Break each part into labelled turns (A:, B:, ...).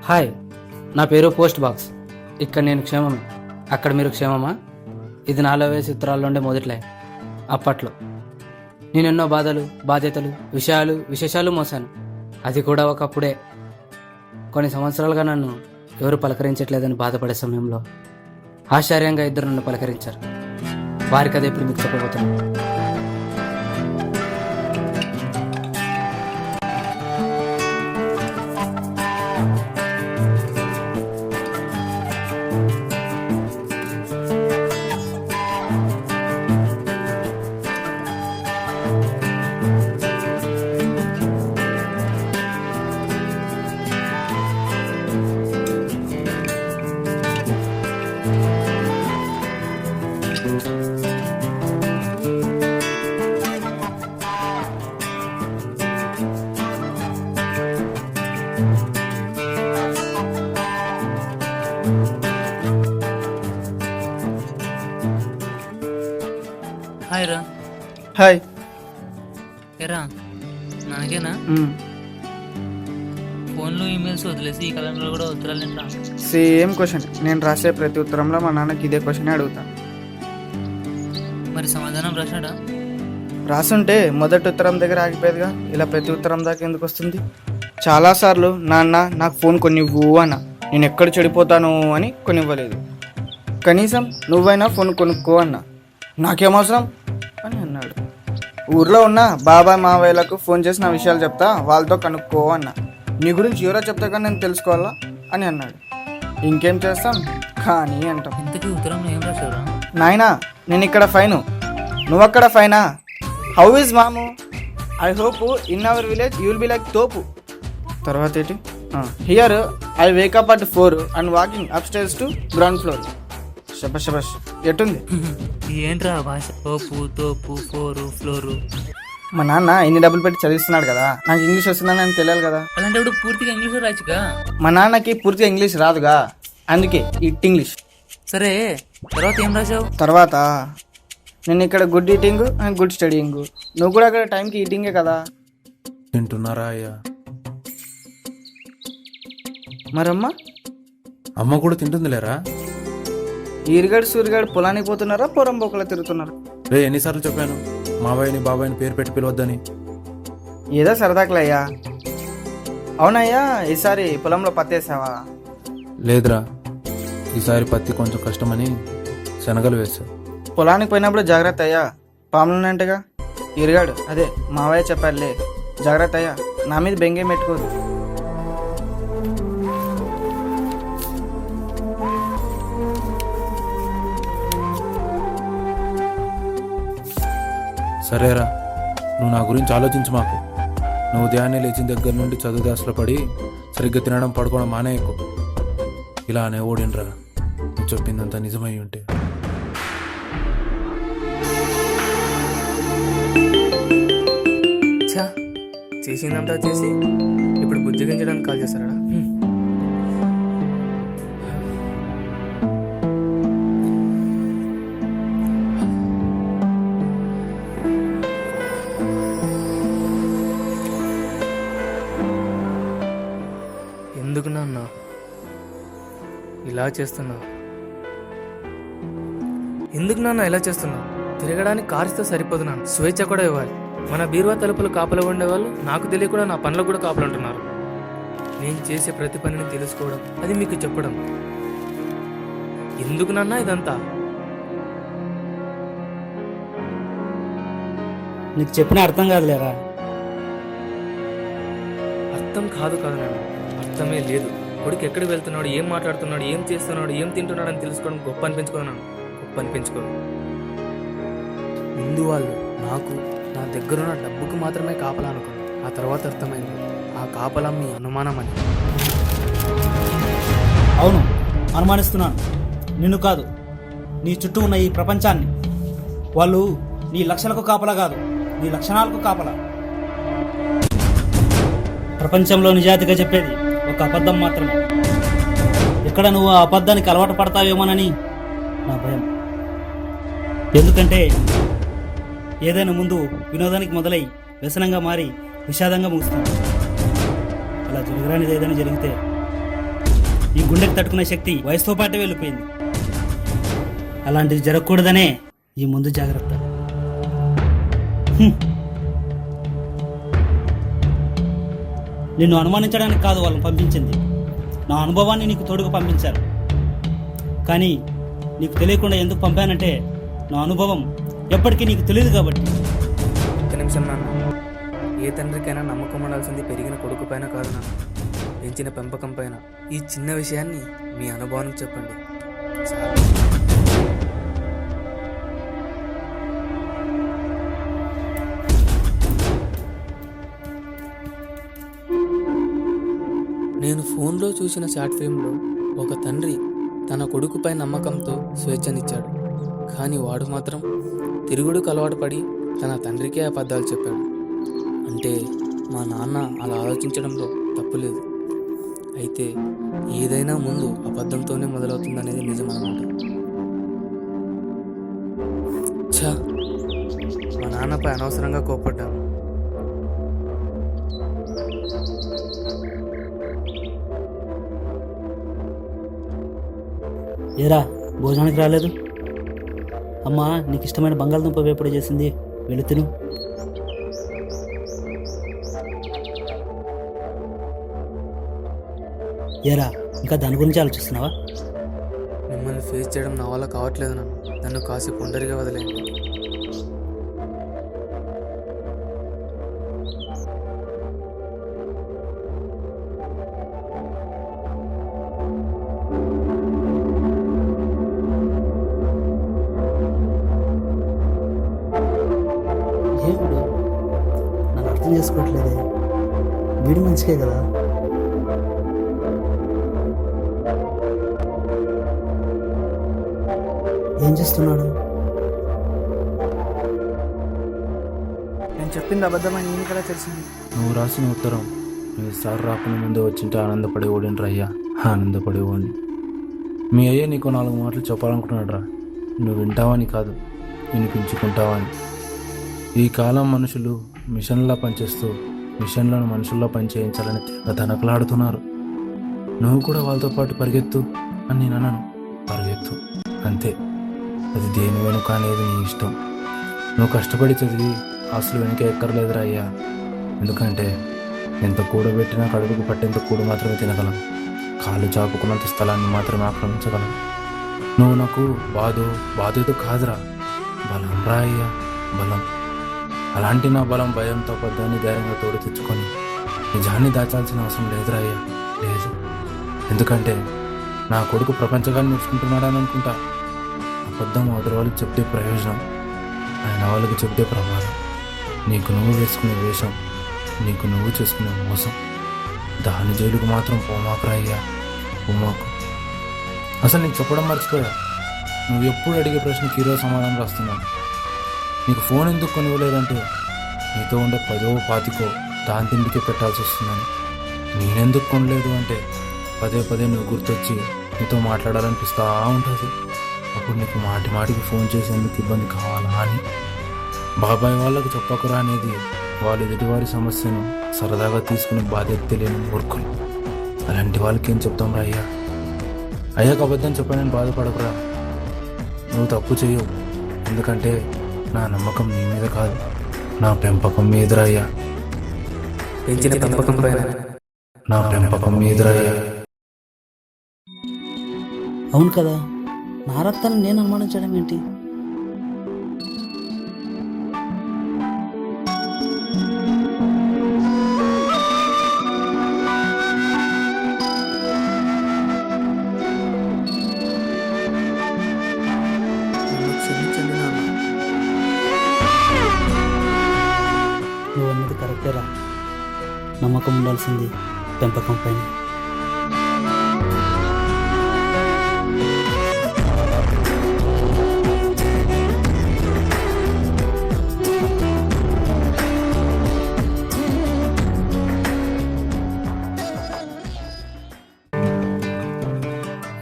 A: Hi, నా పేరు post box. ఇక్కడ నేను క్షేమమే, అక్కడ మీరు క్షేమమా? ఇది నాలో వేసి ఉత్తరాల్లోండే మొదట్లే. అప్పట్లో నేను ఎన్నో బాధలు, బాధ్యతలు, విశేషాలు మోసాను. అది కూడా ఒకప్పుడే. కొన్ని సంవత్సరాలుగా నన్ను ఎవరు పలకరించట్లేదని బాధపడే సమయంలో ఆశ్చర్యంగా ఇద్దరు నన్ను పలకరించారు. వారికి అది ఇప్పుడు మీకు చెప్పబోతున్నాను.
B: హాయ్ రా.
C: హాయ్.
B: ఎరా నాకేనా ఫోన్లో ఈమెయిల్స్ వదిలేసి ఈ కాలంలో కూడా ఉత్తరాలు ఏంట్రా?
C: Same question. నేను రాసే ప్రతి ఉత్తరంలో మా నాన్నకి ఇదే క్వశ్చన్ అడుగుతాను.
B: మరి సమాధానం రాశాడా?
C: రాసుంటే మొదటి ఉత్తరం దగ్గర ఆగిపోయేదిగా. ఇలా ప్రతి ఉత్తరం దాకా ఎందుకు వస్తుంది? చాలాసార్లు నాన్న నాకు ఫోన్ కొనివ్వు అన్న. నేను ఎక్కడ చెడిపోతాను అని కొనివ్వలేదు. కనీసం నువ్వైనా ఫోన్ కొనుక్కో అన్నా. నాకేమవసరం అని అన్నాడు. ఊర్లో ఉన్న బాబాయ్ మావయ్యలకు ఫోన్ చేసి నా విషయాలు చెప్తా, వాళ్ళతో కనుక్కో అన్నా. నీ గురించి ఎవరో చెప్తా కానీ నేను తెలుసుకోవాలా అని అన్నాడు. ఇంకేం చేస్తాం కానీ అంటాం.
B: ఇంతకీ ఉత్తరంలో ఏం రాశావురా?
C: నాయనా, నేను ఇక్కడ ఫైను, నువ్వక్కడ ఫైనా. హౌ ఇస్ మాము? I hope in our village you will be like తోపు. తర్వాత ఏంటి? Here I wake up at 4 and walking up stairs to ground floor. శబష్ శబష్. ఎట్టుంది?
B: ఏంట్రా భాష? తోపు, తోపు, ఫోరు, ఫ్లోరు.
C: మా నాన్న ఎన్ని డబ్బులు పెట్టి చదివిస్తున్నాడు కదా, నాకు ఇంగ్లీష్ వస్తుందని అని తెలియాలి కదా.
B: అలాంటప్పుడు పూర్తిగా ఇంగ్లీష్లో రాచుగా.
C: మా నాన్నకి పూర్తిగా ఇంగ్లీష్ రాదుగా, అందుకే ఇట్ ఇంగ్లీష్.
B: సరే, తర్వాత ఏం రాశావు?
C: తర్వాత నేను ఇక్కడ good eating and good studying. నువ్వు కూడా అక్కడ టైంకి ఈటింగే కదా.
D: తింటున్నారా అయ్యా?
C: మరమ్మా?
D: అమ్మ కూడా తింటుంది లేరా?
C: ఈరుగాడు సూరిగాడు పొలానికి పోతున్నారా, పొరం బొక్కలా తిరుగుతున్నారా?
D: రే, ఎన్నిసార్లు చెప్పాను మావయ్యని బాబాయ్ని పేరు పెట్టి పిలవద్దని?
C: ఏదో సరదాకులే అయ్యా. అవునయ్యా, ఈసారి పొలంలో పత్తేసావా?
D: లేదురా, ఈసారి పత్తి కొంచెం కష్టమని శనగలు వేసా.
C: పొలానికి పోయినప్పుడు జాగ్రత్త అయ్యా, పాములున్నాయంటగా. ఈరుగాడు అదే మావయ్య చెప్పారులే, జాగ్రత్త అయ్యా, నా మీద బెంగేం పెట్టుకోదు.
D: సరేరా, నువ్వు నా గురించి ఆలోచించు మాకు. నువ్వు ఉదయాన్నే లేచిన దగ్గర నుండి చదువు దాసులో పడి సరిగ్గా తినడం పడుకోవడం మానేయకు. ఇలా అనే ఓడినరా, నువ్వు చెప్పిందంతా నిజమై ఉంటే.
E: ఛా, చేసిందంతా చేసి ఇప్పుడు బుజ్జగించడానికి కాల్ చేస్తారా? ఎందుకు నాన్న ఇలా చేస్తున్నావు? ఎందుకు నాన్న ఇలా చేస్తున్నావు? తిరగడానికి కారుతో సరిపోదు నాన్న, స్వేచ్ఛ కూడా ఇవ్వాలి. మన బీరువా తలుపులు కాపలా ఉండేవాళ్ళు నాకు తెలియకుండా నా పనులు కూడా కాపలు ఉంటున్నారు. నేను చేసే ప్రతి పనిని తెలుసుకోవడం, అది మీకు చెప్పడం. ఎందుకు నాన్న ఇదంతా?
A: నీకు చెప్పిన అర్థం కాదులేరా.
E: అర్థం కాదు నాన్న, అర్థమే లేదు. కొడుకు ఎక్కడికి వెళ్తున్నాడు, ఏం మాట్లాడుతున్నాడు, ఏం చేస్తున్నాడు, ఏం తింటున్నాడు అని తెలుసుకోవడం గొప్ప అనిపించుకున్నాను. గొప్ప అనిపించుకోను. ముందు వాళ్ళు నాకు నా దగ్గరున్న డబ్బుకు మాత్రమే కాపలా అనుకున్నాను. ఆ తర్వాత అర్థమైంది ఆ కాపలా మీ అనుమానం అని.
F: అవును, అనుమానిస్తున్నాను. నిన్ను కాదు, నీ చుట్టూ ఉన్న ఈ ప్రపంచాన్ని. వాళ్ళు నీ లక్షలకు కాపలా కాదు, నీ లక్షణాలకు కాపలా. ప్రపంచంలో నిజాయితీగా చెప్పేది ఒక అబద్ధం మాత్రమే. ఇక్కడ నువ్వు ఆ అబద్ధానికి అలవాటు పడతావేమోనని నా భయం. ఎందుకంటే ఏదైనా ముందు వినోదానికి మొదలై వ్యసనంగా మారి విషాదంగా ముగుస్తుంది. అలా జరగరానిది ఏదైనా జరిగితే ఈ గుండెకి తట్టుకునే శక్తి వయసుతో పాటే వెళ్ళిపోయింది. అలాంటిది జరగకూడదనే ఈ ముందు జాగ్రత్త. నిన్ను అనుమానించడానికి కాదు వాళ్ళని పంపించింది, నా అనుభవాన్ని నీకు తోడుగా పంపించారు. కానీ నీకు తెలియకుండా ఎందుకు పంపానంటే నా అనుభవం ఎప్పటికీ నీకు తెలియదు కాబట్టి.
E: ఒక్క నిమిషం నాన్న. ఏ తండ్రికైనా నమ్మకం ఉండాల్సింది పెరిగిన కొడుకు పైన కాదు నాన్న, పెంచిన పెంపకం పైన. ఈ చిన్న విషయాన్ని మీ అనుభవానికి చెప్పండి చాలు. నేను ఫోన్లో చూసిన షార్ట్ ఫిల్మ్లో ఒక తండ్రి తన కొడుకుపై నమ్మకంతో స్వేచ్ఛనిచ్చాడు. కానీ వాడు మాత్రం తిరుగుడుకు అలవాటు పడి తన తండ్రికే అబద్ధాలు చెప్పాడు. అంటే మా నాన్న అలా ఆలోచించడంలో తప్పులేదు. అయితే ఏదైనా ముందు అబద్ధంతోనే మొదలవుతుందనేది నిజమన్నమాట. ఛా, మా నాన్నపై అనవసరంగా కోప్పడ్డాను.
F: ఏరా, భోజనానికి రాలేదు? అమ్మా నీకు ఇష్టమైన బంగాళదుంప వేపుడు చేసింది, వెళ్ళి తిను. ఏరా, ఇంకా దాని గురించి ఆలోచిస్తున్నావా?
E: మిమ్మల్ని ఫేస్ చేయడం నా వల్ల కావట్లేదు నాన్న. నన్ను కాసేపు ఒంటరిగా వదిలేయండి.
F: దేవుడు నన్ను అర్థం చేసుకోవట్లేదే. వీడు మంచిదే కదా. ఏం చేస్తున్నాడు?
C: నేను చెప్పింది అబద్ధమని నేను కదా తెలిసింది.
D: నువ్వు రాసిన ఉత్తరం ఈసారి రాకుండా ముందే వచ్చింటే ఆనందపడి ఓడిండ్రా అయ్యా, ఆనందపడి ఓడి. మీ అయ్యా నీకు 4 మాటలు చెప్పాలనుకున్నాడు రా. నువ్వు వింటావని కాదు, వినిపించుకుంటావని. ఈ కాలం మనుషులు మిషన్లా పనిచేస్తూ మిషన్లను మనుషుల్లో పనిచేయించాలని తనకలాడుతున్నారు. నువ్వు కూడా వాళ్ళతో పాటు పరిగెత్తు అని నేను అన్నాను. పరిగెత్తు అంతే. అది దేని వెనుక అనేది నీ ఇష్టం. నువ్వు కష్టపడి చదివి ఆస్తులు వెనుక ఎక్కర్లేదురా అయ్యా. ఎందుకంటే ఎంత కూడబెట్టినా కడుపుకు పట్టేంత కూడు మాత్రమే తినగలం. కాలు చాపుకున్నంత స్థలాన్ని మాత్రమే ఆక్రమించగలం. నువ్వు నాకు బాధతో కాదురా, బలం రా అయ్యా, బలం. అలాంటి నా బలం భయంతో పద్దాన్ని ధైర్యంగా తోడు తెచ్చుకొని నిజాన్ని దాచాల్సిన అవసరం లేదురా అయ్యా, లేదు. ఎందుకంటే నా కొడుకు ప్రపంచగాన్ని నేర్చుకుంటున్నాడని అనుకుంటా. అబద్ధం అవతల వాళ్ళకి చెప్తే ప్రయోజనం, ఆయన వాళ్ళకి చెప్తే ప్రమాదం. నీకు నువ్వు వేసుకునే వేషం, నీకు నువ్వు చేసుకునే మోసం, దాని జైలుకు మాత్రం పోమాకురా అయ్యా, పోమాకు. అసలు నీకు చెప్పడం మర్చిపోయా. నువ్వు ఎప్పుడు అడిగే ప్రశ్నకి ఈరోజు సమాధానం రాస్తున్నావు. నీకు ఫోన్ ఎందుకు కొనివ్వలేదంటే నీతో ఉండే 10వ 25 దాని తిండికి పెట్టాల్సి వస్తుందని. నేనెందుకు కొనలేదు అంటే పదే నువ్వు గుర్తొచ్చి నీతో మాట్లాడాలనిపిస్తూ ఉంటుంది. అప్పుడు నీకు మాటికి ఫోన్ చేసేందుకు ఇబ్బంది కావాలా అని. బాబాయ్ వాళ్ళకు చెప్పకురా అనేది వాళ్ళు ఎదుటివారి సమస్యను సరదాగా తీసుకుని బాధ్యత తెలియని మూర్ఖులు. అలాంటి వాళ్ళకి ఏం చెప్తాం రా అయ్యా. అయ్యాక అబద్ధం చెప్పానని బాధపడకురా. నువ్వు తప్పు చేయవు. ఎందుకంటే నా నమ్మకం నీ మీద కాదు, నా పెంపకం మీదరా అయ్యా.
E: పెంచిన పెంపకం పైన
D: నా పెంపకం మీదరా అయ్యా.
F: అవును కదా, నా రక్తాన్ని నేను అనుమానించడం ఏంటి?
E: నన్ను క్షమించండి నాన్న.
F: నువ్వు అన్నది కరెక్టేరా. నమ్మకం ఉండాల్సింది పెంపకం పైన.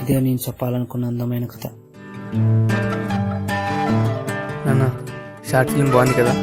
F: ఇదే నేను చెప్పాలనుకున్న అందమైన కథ.
E: నాన్న, షార్ట్ ఫిల్మ్ బాగుంది కదా.